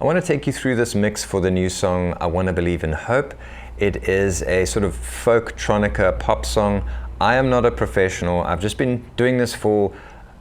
I want to take you through this mix for the new song, I Want to Believe in Hope. It is a sort of Folktronica pop song. I am not a professional. I've just been doing this for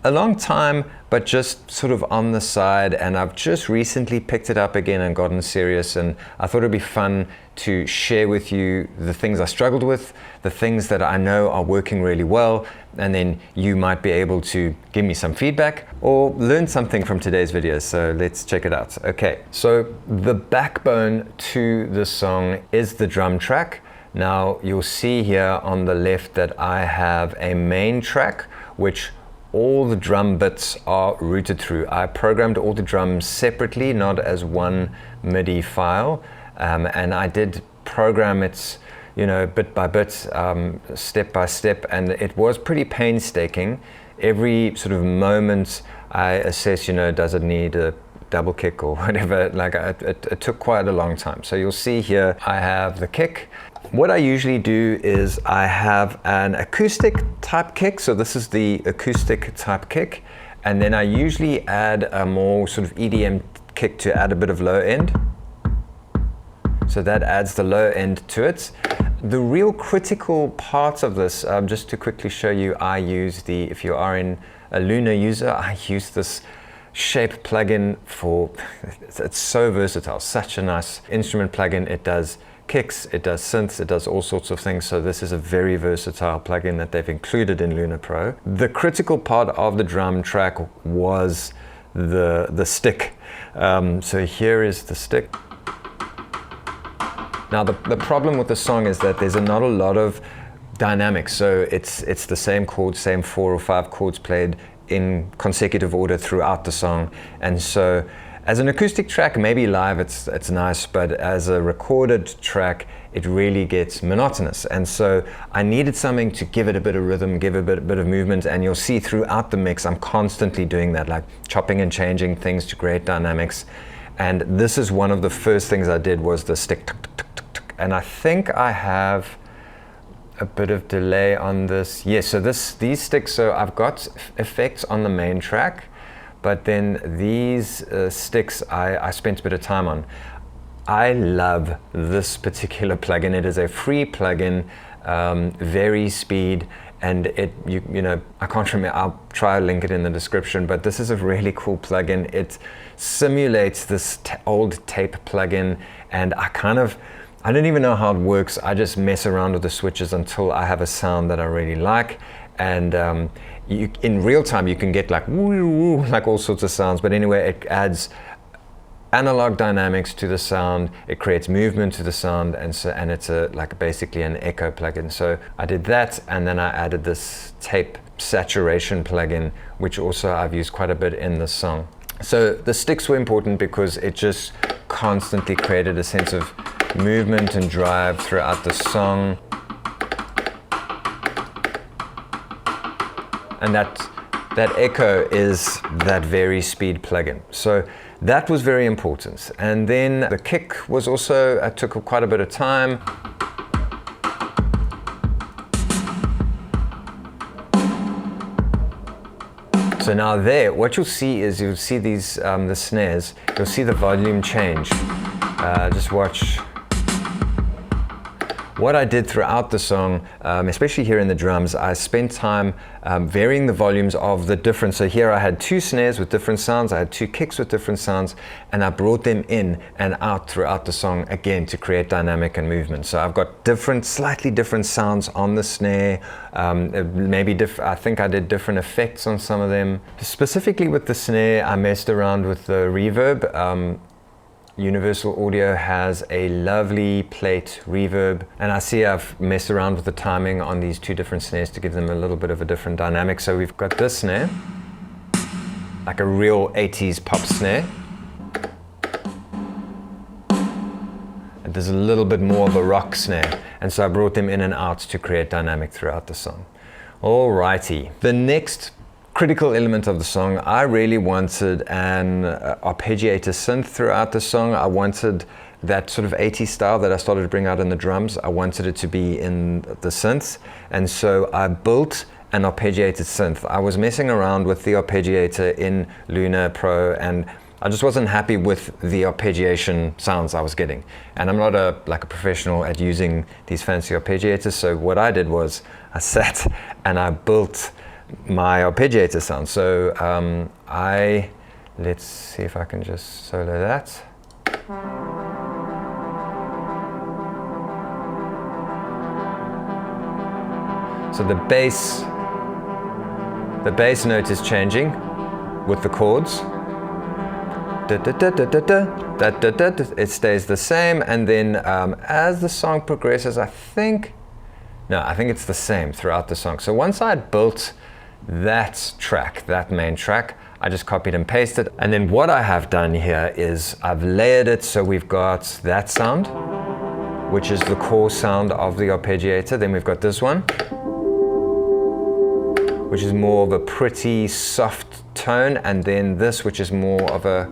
a long time, but just sort of on the side, and I've just recently picked it up again and gotten serious, and I thought it'd be fun to share with you the things I struggled with, the things that I know are working really well, and then you might be able to give me some feedback or learn something from today's video. So let's check it out. Okay, so the backbone to this song is the drum track. Now you'll see here on the left that I have a main track, which all the drum bits are routed through. I programmed all the drums separately, not as one MIDI file, and I did program it, bit by bit, step by step, and it was pretty painstaking. Every sort of moment I assess, does it need a double kick or whatever, it took quite a long time. So you'll see here I have the kick. What I usually do is I have an acoustic type kick, so this is the acoustic type kick, and then I usually add a more sort of EDM kick to add a bit of low end. So that adds the low end to it. The real critical parts of this, just to quickly show you, I use if you are in a Luna user, I use this shape plugin for, it's so versatile, such a nice instrument plugin. It does kicks, it does synths, it does all sorts of things. So this is a very versatile plugin that they've included in Luna Pro. The critical part of the drum track was the stick. So here is the stick. Now the problem with the song is that there's not a lot of dynamics. So it's the same chords, same 4 or 5 chords played in consecutive order throughout the song. And so as an acoustic track, maybe live it's nice, but as a recorded track, it really gets monotonous. And so I needed something to give it a bit of rhythm, give it a bit of movement, and you'll see throughout the mix, I'm constantly doing that, like chopping and changing things to create dynamics. And this is one of the first things I did, was the stick, tuk, tuk, tuk, tuk, tuk. And I think I have a bit of delay on this. Yes, so these sticks, so I've got effects on the main track, but then these sticks I spent a bit of time on. I love this particular plugin. It is a free plugin, very speed, and I can't remember, I'll try to link it in the description, but this is a really cool plugin. It simulates this old tape plugin, and I don't even know how it works. I just mess around with the switches until I have a sound that I really like. And in real time, you can get like woo, like all sorts of sounds. But anyway, it adds analog dynamics to the sound. It creates movement to the sound, and it's basically an echo plugin. So I did that, and then I added this tape saturation plugin, which also I've used quite a bit in this song. So the sticks were important because it just constantly created a sense of movement and drive throughout the song. And that echo is that very speed plugin. So that was very important. And then the kick was also, it took quite a bit of time. So now there, what you'll see is you'll see these, the snares, you'll see the volume change. Just watch. What I did throughout the song, especially here in the drums, I spent time varying the volumes of the different. So here I had 2 snares with different sounds, I had 2 kicks with different sounds, and I brought them in and out throughout the song again to create dynamic and movement. So I've got slightly different sounds on the snare, I think I did different effects on some of them. Specifically with the snare, I messed around with the reverb. Universal Audio has a lovely plate reverb, and I see I've messed around with the timing on these 2 different snares to give them a little bit of a different dynamic. So we've got this snare, like a real 80s pop snare. And there's a little bit more of a rock snare, and so I brought them in and out to create dynamic throughout the song. Alrighty, the next critical element of the song, I really wanted an arpeggiated synth throughout the song. I wanted that sort of 80s style that I started to bring out in the drums. I wanted it to be in the synths, and so I built an arpeggiated synth. I was messing around with the arpeggiator in Luna Pro, and I just wasn't happy with the arpeggiation sounds I was getting. And I'm not a professional at using these fancy arpeggiators, so what I did was I sat and I built my arpeggiator sound. So let's see if I can just solo that. So the bass note is changing with the chords. It stays the same, and then as the song progresses, I think it's the same throughout the song. So once I had built that track, that main track, I just copied and pasted. And then what I have done here is I've layered it, so we've got that sound, which is the core sound of the arpeggiator. Then we've got this one, which is more of a pretty soft tone, and then this, which is more of a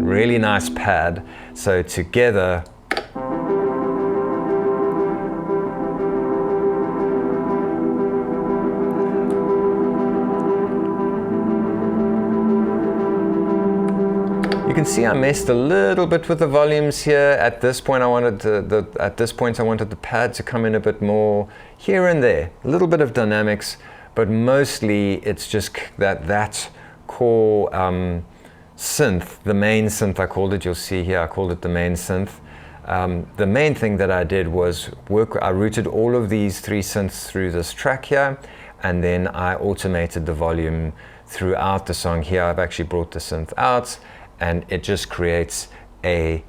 really nice pad. So together, you can see I messed a little bit with the volumes here. At this point I wanted the pad to come in a bit more here and there, a little bit of dynamics, but mostly it's just that core synth, the main synth I called it. You'll see here I called it the main synth. The main thing that I did was I routed all of these 3 synths through this track here, and then I automated the volume throughout the song. Here I've actually brought the synth out, and it just creates a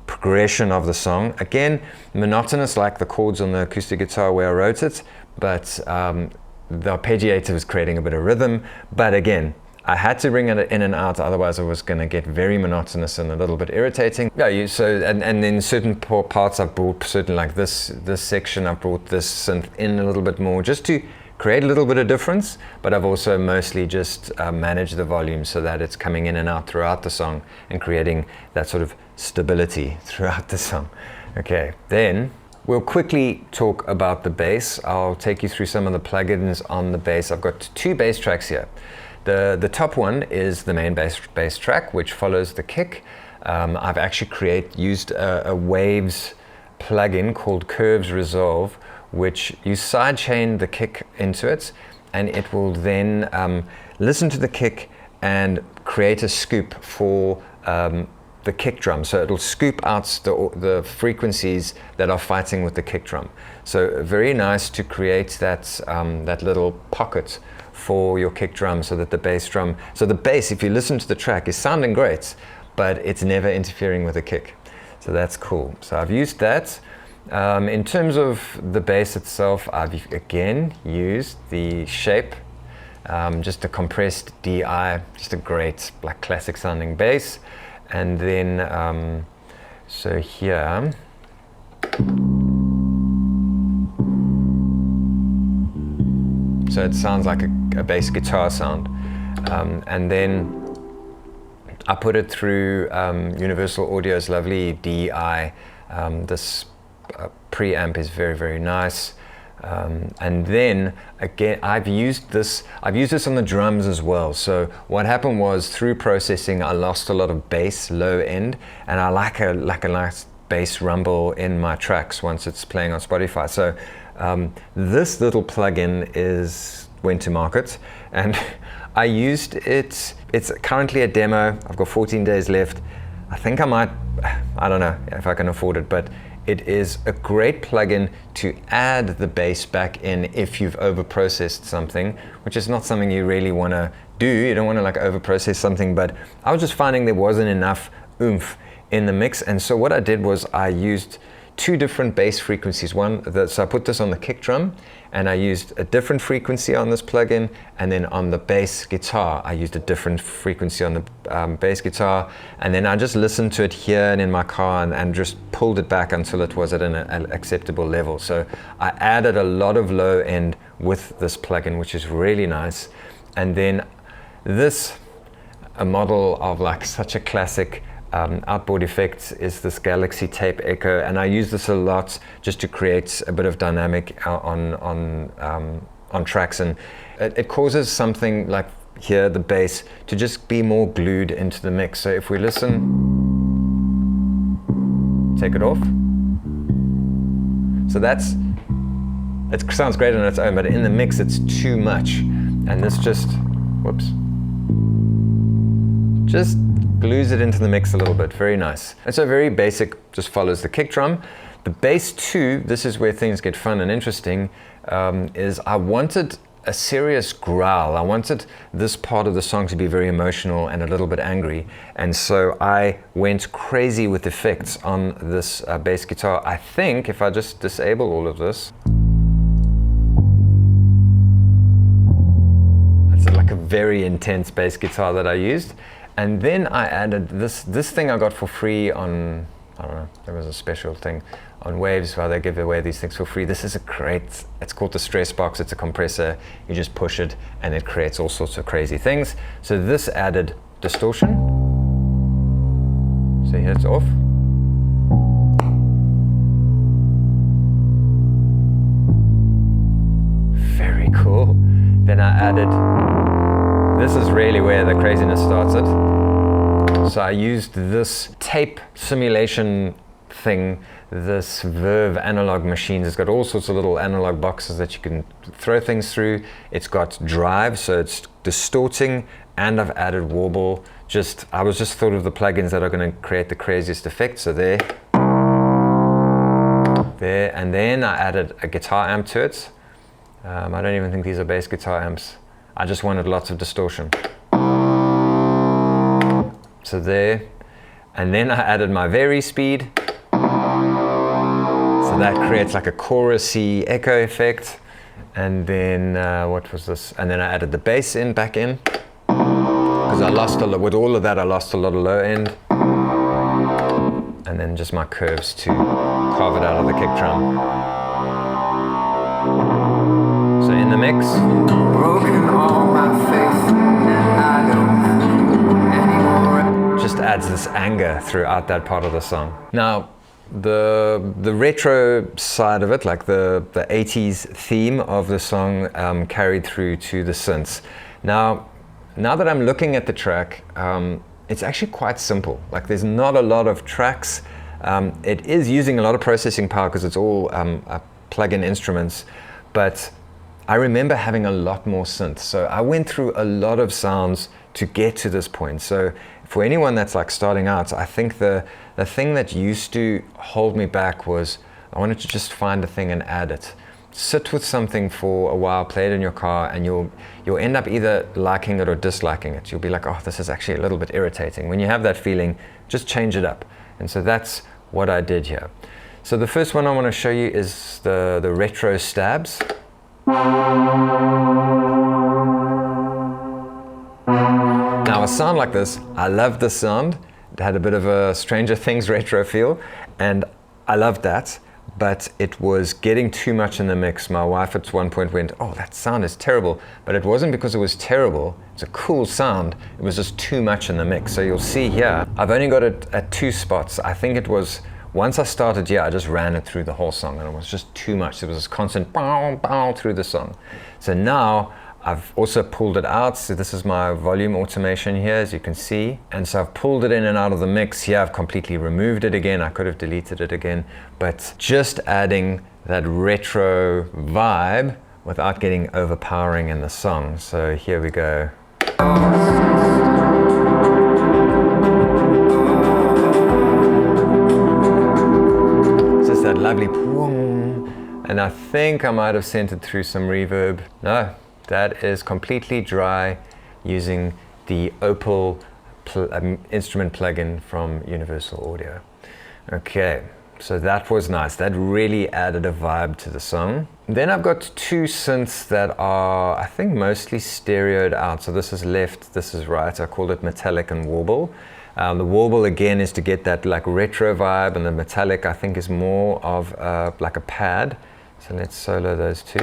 progression of the song. Again, monotonous like the chords on the acoustic guitar where I wrote it, but the arpeggiator was creating a bit of rhythm. But again, I had to bring it in and out, otherwise it was going to get very monotonous and a little bit irritating. Yeah, and then certain parts I've brought, certain like this section, I've brought this synth in a little bit more just to create a little bit of difference, but I've also mostly just managed the volume so that it's coming in and out throughout the song and creating that sort of stability throughout the song. Okay, then we'll quickly talk about the bass. I'll take you through some of the plugins on the bass. I've got 2 bass tracks here. The top one is the main bass track, which follows the kick. I've actually used a Waves plugin called Curves Resolve, which you sidechain the kick into it, and it will then listen to the kick and create a scoop for the kick drum. So it'll scoop out the frequencies that are fighting with the kick drum. So very nice to create that little pocket for your kick drum, so that the bass, if you listen to the track, is sounding great, but it's never interfering with the kick. So that's cool. So I've used that. In terms of the bass itself, I've again used the shape, just a compressed DI, just a great like classic sounding bass. And then so here so it sounds like a bass guitar sound, and then I put it through Universal Audio's lovely DI. This preamp is very, very nice. And then again, I've used this on the drums as well. So what happened was, through processing, I lost a lot of bass low end, and I like a nice bass rumble in my tracks once it's playing on Spotify. So this little plugin went to market, and I used it. It's currently a demo. I've got 14 days left. I think I don't know if I can afford it, but it is a great plugin to add the bass back in if you've over-processed something, which is not something you really want to do. You don't want to like over-process something, but I was just finding there wasn't enough oomph in the mix. And so what I did was I used 2 different bass frequencies. So I put this on the kick drum, and I used a different frequency on this plugin, and then on the bass guitar I used a different frequency on the bass guitar, and then I just listened to it here and in my car and just pulled it back until it was at an acceptable level. So I added a lot of low end with this plugin, which is really nice. And then a model of like such a classic outboard effect is this Galaxy Tape Echo, and I use this a lot just to create a bit of dynamic on on tracks, and it causes something like here, the bass, to just be more glued into the mix. So if we listen, take it off. So it sounds great on its own, but in the mix it's too much. And this just glues it into the mix a little bit. Very nice. And so very basic, just follows the kick drum. The bass too, this is where things get fun and interesting, is I wanted a serious growl. I wanted this part of the song to be very emotional and a little bit angry. And so I went crazy with effects on this bass guitar. I think if I just disable all of this, it's like a very intense bass guitar that I used. And then I added this thing I got for free on, I don't know, there was a special thing on Waves where they give away these things for free. This is a great, it's called the Stress Box. It's a compressor. You just push it and it creates all sorts of crazy things. So this added distortion. So here it's off. Very cool. Then I added, this is really where the craziness starts it. So I used this tape simulation thing, this Verve analog machines. It's got all sorts of little analog boxes that you can throw things through. It's got drive, so it's distorting, and I've added warble. I was just thought of the plugins that are going to create the craziest effects. So there, and then I added a guitar amp to it. I don't even think these are bass guitar amps. I just wanted lots of distortion. So there, and then I added my vary speed. So that creates like a chorusy echo effect. And then what was this? And then I added the bass back in, because I lost a lot, with all of that I lost a lot of low end. And then just my curves to carve it out of the kick drum. So in the mix, broken all my faith, and I don't anymore. Just adds this anger throughout that part of the song. Now, the retro side of it, like the 80s theme of the song, carried through to the synths. Now that I'm looking at the track, it's actually quite simple. Like there's not a lot of tracks. It is using a lot of processing power because it's all plug-in instruments, but I remember having a lot more synth. So I went through a lot of sounds to get to this point. So for anyone that's like starting out, I think the thing that used to hold me back was I wanted to just find a thing and add it. Sit with something for a while, play it in your car, and you'll end up either liking it or disliking it. You'll be like, oh, this is actually a little bit irritating. When you have that feeling, just change it up. And so that's what I did here. So the first one I want to show you is the retro stabs. Now a sound like this, I love the sound. It had a bit of a Stranger Things retro feel, and I loved that, but it was getting too much in the mix. My wife at one point went, oh, that sound is terrible, but it wasn't because it was terrible. It's a cool sound. It was just too much in the mix. So you'll see here, I've only got it at 2 spots. I think it was, once I started here, I just ran it through the whole song, and it was just too much. It was this constant bow, bow through the song. So now I've also pulled it out. So this is my volume automation here, as you can see. And so I've pulled it in and out of the mix. Here I've completely removed it again. I could have deleted it again, but just adding that retro vibe without getting overpowering in the song. So here we go. That lovely boom, and I think I might have sent it through some reverb. No, that is completely dry using the Opal instrument plugin from Universal Audio. Okay, so that was nice. That really added a vibe to the song. Then I've got 2 synths that are, I think, mostly stereoed out. So this is left, this is right. I called it metallic and warble. The warble again is to get that like retro vibe, and the metallic I think is more of like a pad. So let's solo those 2.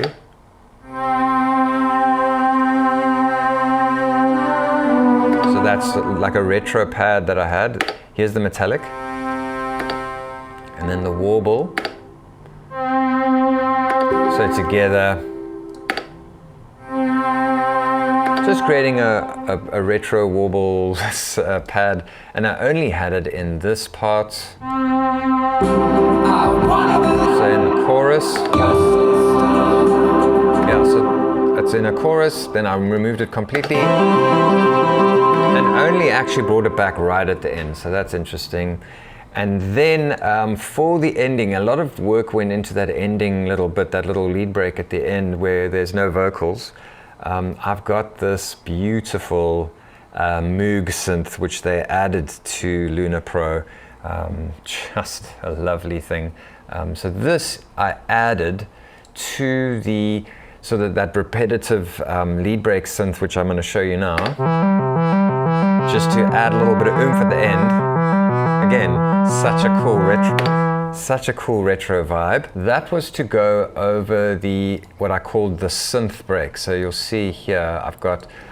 So that's like a retro pad that I had. Here's the metallic, and then the warble. So together just creating a retro warble pad, and I only had it in this part. So in the chorus. Yeah, so it's in a chorus, then I removed it completely. And only actually brought it back right at the end, so that's interesting. And then for the ending, a lot of work went into that ending little bit, that little lead break at the end where there's no vocals. I've got this beautiful Moog synth which they added to Luna Pro. Just a lovely thing. So this I added to the that repetitive lead break synth which I'm going to show you now, just to add a little bit of oomph at the end. Again, such a cool retro vibe. That was to go over the what I called the synth break. So you'll see here I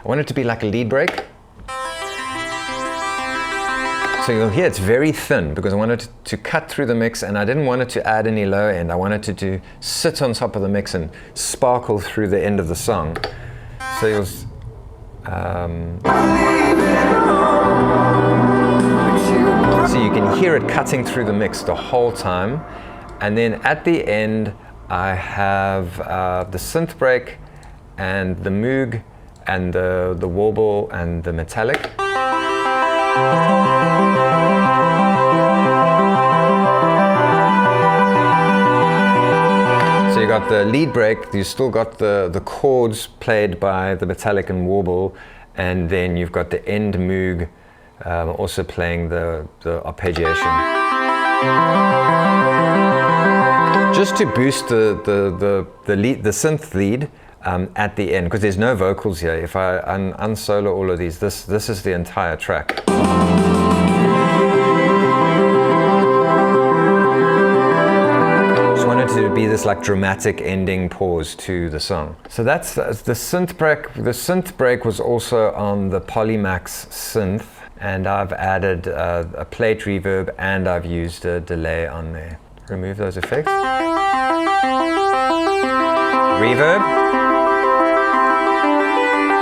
want it to be like a lead break. So you'll hear it's very thin because I wanted to cut through the mix, and I didn't want it to add any low end. I wanted it to sit on top of the mix and sparkle through the end of the song. So you'll so you can hear it cutting through the mix the whole time. And then at the end, I have the synth break and the Moog and the warble and the metallic. So you got the lead break, you still got the chords played by the metallic and warble, and then you've got the end Moog also playing the arpeggiation. Just to boost the synth lead at the end, because there's no vocals here. If I unsolo all of these, this is the entire track. Just wanted to be this like dramatic ending pause to the song. So that's the synth break. The synth break was also on the Polymax synth. And I've added a plate reverb, and I've used a delay on there. Remove those effects. Reverb.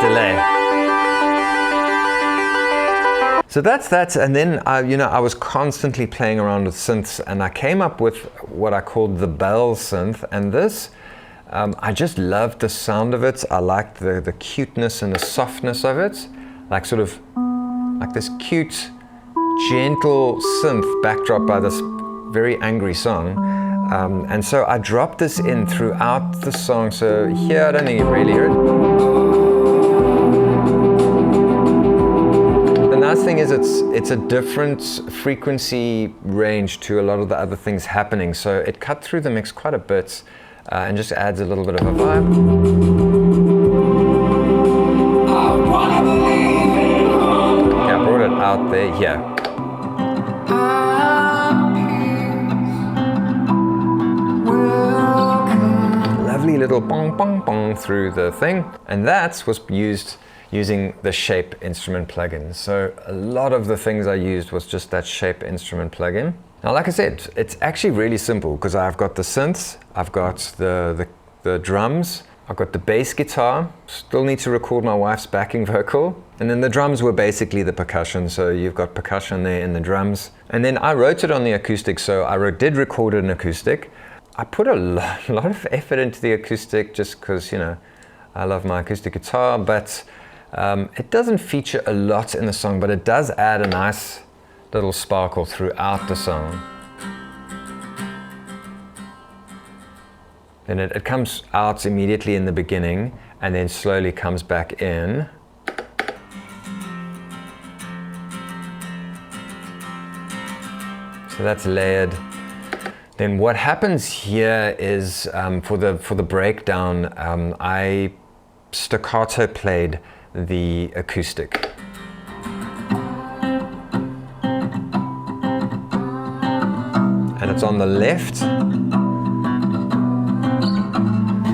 Delay. So that's that, and then I was constantly playing around with synths, and I came up with what I called the bell synth, and this, I just loved the sound of it. I liked the cuteness and the softness of it, like sort of like this cute, gentle synth backdrop by this very angry song. And so I dropped this in throughout the song. So here, I don't think you really hear it. The nice thing is it's a different frequency range to a lot of the other things happening. So it cut through the mix quite a bit and just adds a little bit of a vibe. Out there, yeah. Lovely little bong bong bong through the thing, and that was using the shape instrument plugin. So a lot of the things I used was just that shape instrument plugin. Now, like I said, it's actually really simple because I've got the synths, I've got the drums, I've got the bass guitar, still need to record my wife's backing vocal. And then the drums were basically the percussion, so you've got percussion there in the drums. And then I wrote it on the acoustic, so I did record it in acoustic. I put a lot of effort into the acoustic just because, I love my acoustic guitar, but it doesn't feature a lot in the song, but it does add a nice little sparkle throughout the song. Then it comes out immediately in the beginning and then slowly comes back in. So that's layered. Then what happens here is for the breakdown, I staccato played the acoustic. And it's on the left.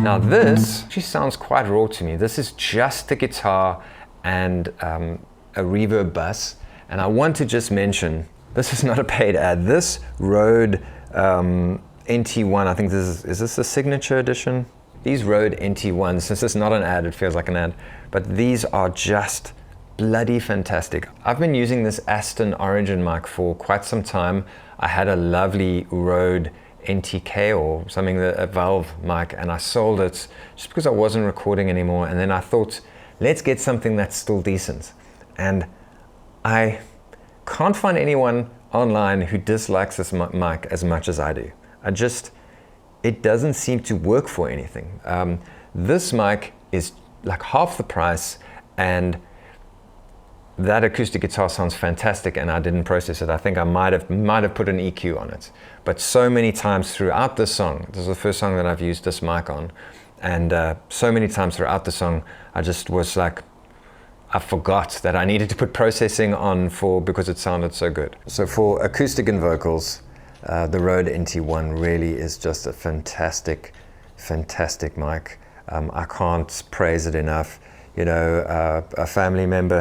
Now this actually sounds quite raw to me. This is just the guitar and a reverb bus. And I want to just mention, this is not a paid ad. This Rode NT1, I think is this the signature edition? These Rode NT1s, since it's not an ad, it feels like an ad, but these are just bloody fantastic. I've been using this Aston Origin mic for quite some time. I had a lovely Rode NTK or something, a valve mic, and I sold it just because I wasn't recording anymore. And then I thought, let's get something that's still decent. And I can't find anyone online who dislikes this mic as much as I do. It doesn't seem to work for anything. This mic is like half the price, and that acoustic guitar sounds fantastic, and I didn't process it. I think I might have put an EQ on it. But so many times throughout the song, this is the first song that I've used this mic on, and so many times throughout the song, I just was like, I forgot that I needed to put processing on because it sounded so good. So for acoustic and vocals, the Rode NT1 really is just a fantastic, fantastic mic. I can't praise it enough. You know, a family member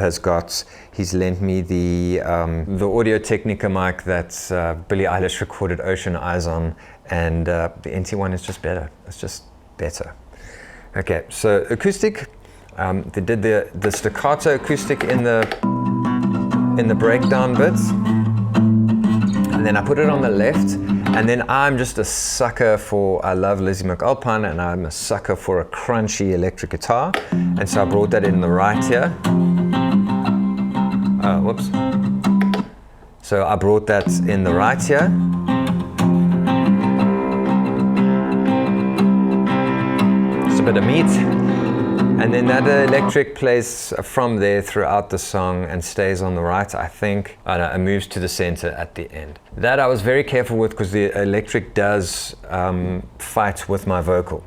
he's lent me the Audio-Technica mic that Billie Eilish recorded Ocean Eyes on, and the NT1 is just better. It's just better. Okay, so acoustic, they did the staccato acoustic in the breakdown bits, and then I put it on the left. And then I'm just a sucker I love Lizzie McAlpine, and I'm a sucker for a crunchy electric guitar. And so I brought that in the right here. Whoops. So I brought that in the right here. Just a bit of meat. And then that electric plays from there throughout the song and stays on the right, I think. It moves to the center at the end. That I was very careful with because the electric does fight with my vocal.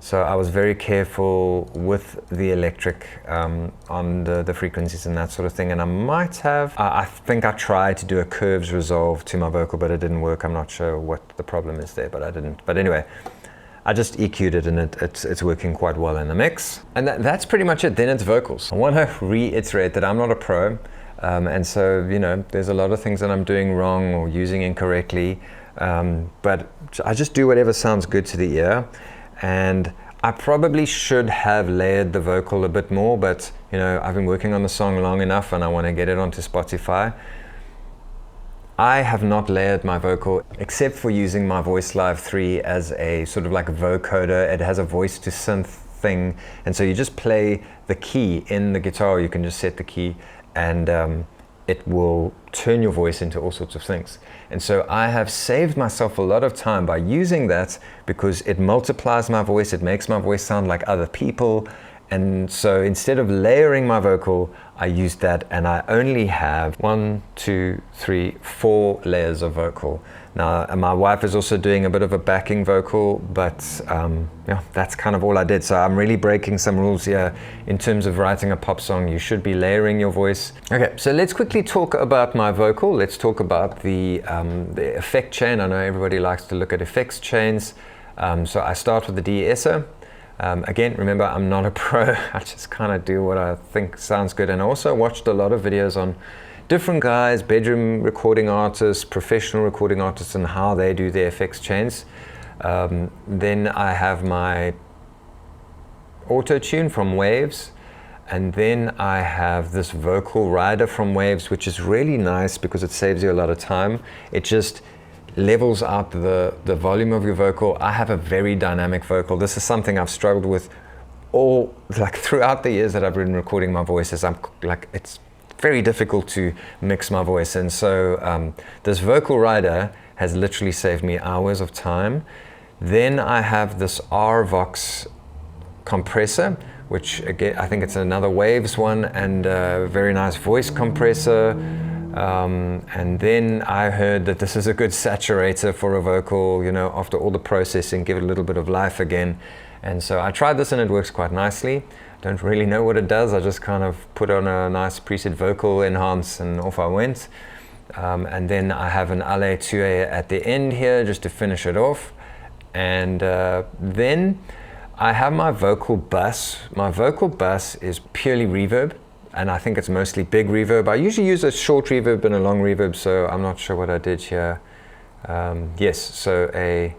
So I was very careful with the electric on the frequencies and that sort of thing. And I think I tried to do a curves resolve to my vocal, but it didn't work. I'm not sure what the problem is there, but I didn't. But anyway, I just EQ'd it, and it's working quite well in the mix. And that's pretty much it. Then it's vocals. I want to reiterate that I'm not a pro, and so, you know, there's a lot of things that I'm doing wrong or using incorrectly, but I just do whatever sounds good to the ear. And I probably should have layered the vocal a bit more, but, you know, I've been working on the song long enough and I want to get it onto Spotify. I have not layered my vocal except for using my Voice Live 3 as a sort of like a vocoder. It has a voice to synth thing, and so you just play the key in the guitar. You can just set the key, and it will turn your voice into all sorts of things. And so I have saved myself a lot of time by using that, because it multiplies my voice, it makes my voice sound like other people. And so instead of layering my vocal, I used that, and I only have 1, 2, 3, 4 layers of vocal. Now, my wife is also doing a bit of a backing vocal, but yeah, that's kind of all I did. So I'm really breaking some rules here. In terms of writing a pop song, you should be layering your voice. Okay, so let's quickly talk about my vocal. Let's talk about the effect chain. I know everybody likes to look at effects chains. So I start with the de-esser. Again, remember, I'm not a pro. I just kind of do what I think sounds good. And I also watched a lot of videos on different guys, bedroom recording artists, professional recording artists, and how they do their effects chains. Then I have my auto-tune from Waves. And then I have this vocal rider from Waves, which is really nice because it saves you a lot of time. It just levels out the volume of your vocal. I have a very dynamic vocal. This is something I've struggled with throughout the years that I've been recording my voices. It's very difficult to mix my voice, and so this vocal rider has literally saved me hours of time. Then I have this RVox compressor, which again, I think it's another Waves one, and a very nice voice compressor. And then I heard that this is a good saturator for a vocal, you know, after all the processing, give it a little bit of life again. And so I tried this and it works quite nicely. Don't really know what it does. I just kind of put on a nice preset vocal enhance and off I went. And then I have an LA2A at the end here just to finish it off. And then I have my vocal bus. My vocal bus is purely reverb, and I think it's mostly big reverb. I usually use a short reverb and a long reverb, so I'm not sure what I did here. Yes, so a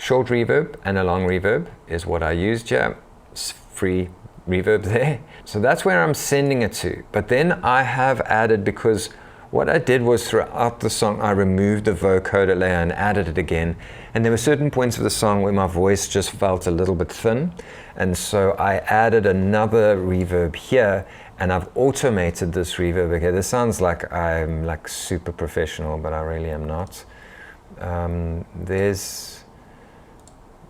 short reverb and a long reverb is what I used here. It's free reverb there. So that's where I'm sending it to. But then I have added, because what I did was throughout the song, I removed the vocoder layer and added it again. And there were certain points of the song where my voice just felt a little bit thin. And so I added another reverb here, and I've automated this reverb here. This sounds like I'm like super professional, but I really am not. There's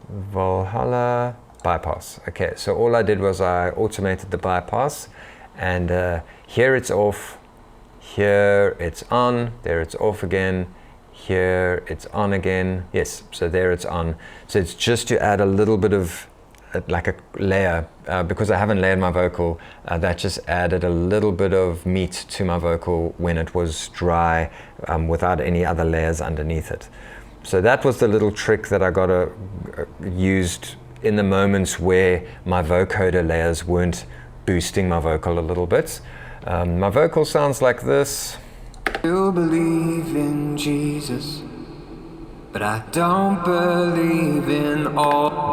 Valhalla bypass. Okay, so all I did was I automated the bypass, and here it's off. Here it's on, there it's off again, here it's on again. Yes, so there it's on. So it's just to add a little bit of like a layer, because I haven't layered my vocal, that just added a little bit of meat to my vocal when it was dry, without any other layers underneath it. So that was the little trick that I got used in the moments where my vocoder layers weren't boosting my vocal a little bit. My vocal sounds like this. You believe in Jesus, but I don't believe in all.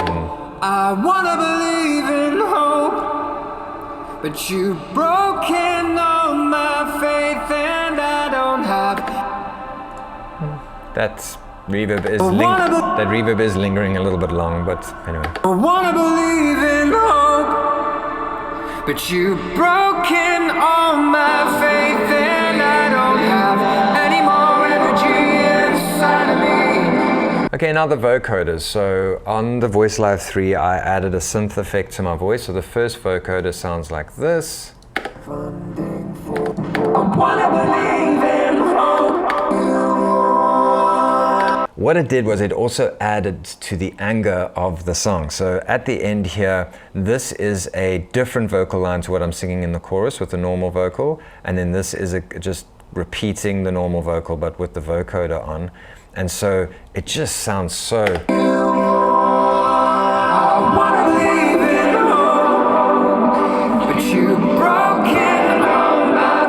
I wanna believe in hope, but you've broken all my faith and I don't have. That reverb is lingering a little bit long, but anyway. I wanna believe in hope, but you've broken all my faith and I don't have any more energy inside of me. Okay, now the vocoders. So on the Voice Live 3, I added a synth effect to my voice. So the first vocoder sounds like this. I wanna believe in hope. What it did was it also added to the anger of the song. So at the end here, this is a different vocal line to what I'm singing in the chorus with the normal vocal. And then this is just repeating the normal vocal, but with the vocoder on. And so it just sounds so... I wanna believe in hope, but you've broken all my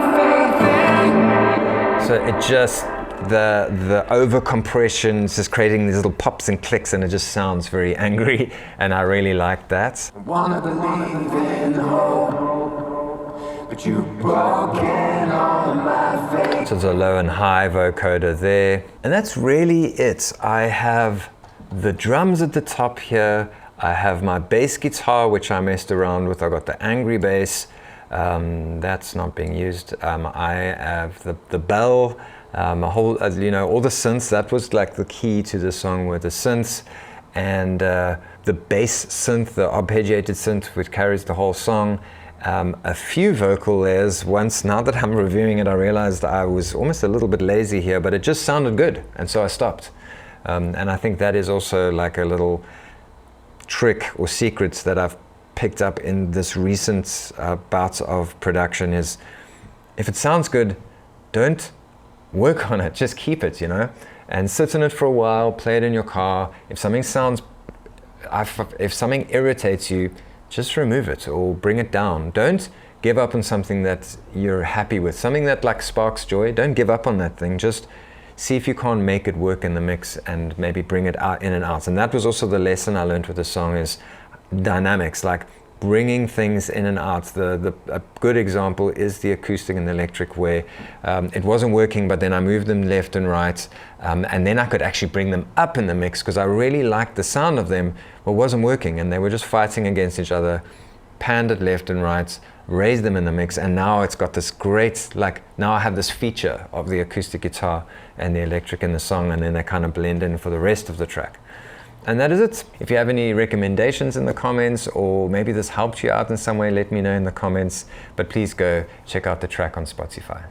faith. So it just... the over compression is just creating these little pops and clicks, and it just sounds very angry, and I really like that. I wanna believe in hope, but you've broken all my faith. So there's a low and high vocoder there, and that's really it. I have the drums at the top here, I have my bass guitar, which I messed around with. I got the angry bass, that's not being used. I have the bell, a whole, you know, all the synths. That was like the key to the song, were the synths, and the bass synth, the arpeggiated synth, which carries the whole song. A few vocal layers. Once, now that I'm reviewing it, I realized I was almost a little bit lazy here, but it just sounded good, and so I stopped. And I think that is also like a little trick or secrets that I've picked up in this recent bout of production is, if it sounds good, don't work on it, just keep it, you know, and sit in it for a while, play it in your car. If something if something irritates you, just remove it or bring it down. Don't give up on something that you're happy with, something that like sparks joy. Don't give up on that thing. Just see if you can't make it work in the mix and maybe bring it out in and out. And that was also the lesson I learned with the song, is dynamics, like bringing things in and out. A good example is the acoustic and the electric, where it wasn't working, but then I moved them left and right, and then I could actually bring them up in the mix because I really liked the sound of them, but it wasn't working, and they were just fighting against each other. Panned it left and right, raised them in the mix, and now it's got this great, like, now I have this feature of the acoustic guitar and the electric in the song, and then they kind of blend in for the rest of the track. And that is it. If you have any recommendations in the comments, or maybe this helped you out in some way, let me know in the comments. But please go check out the track on Spotify.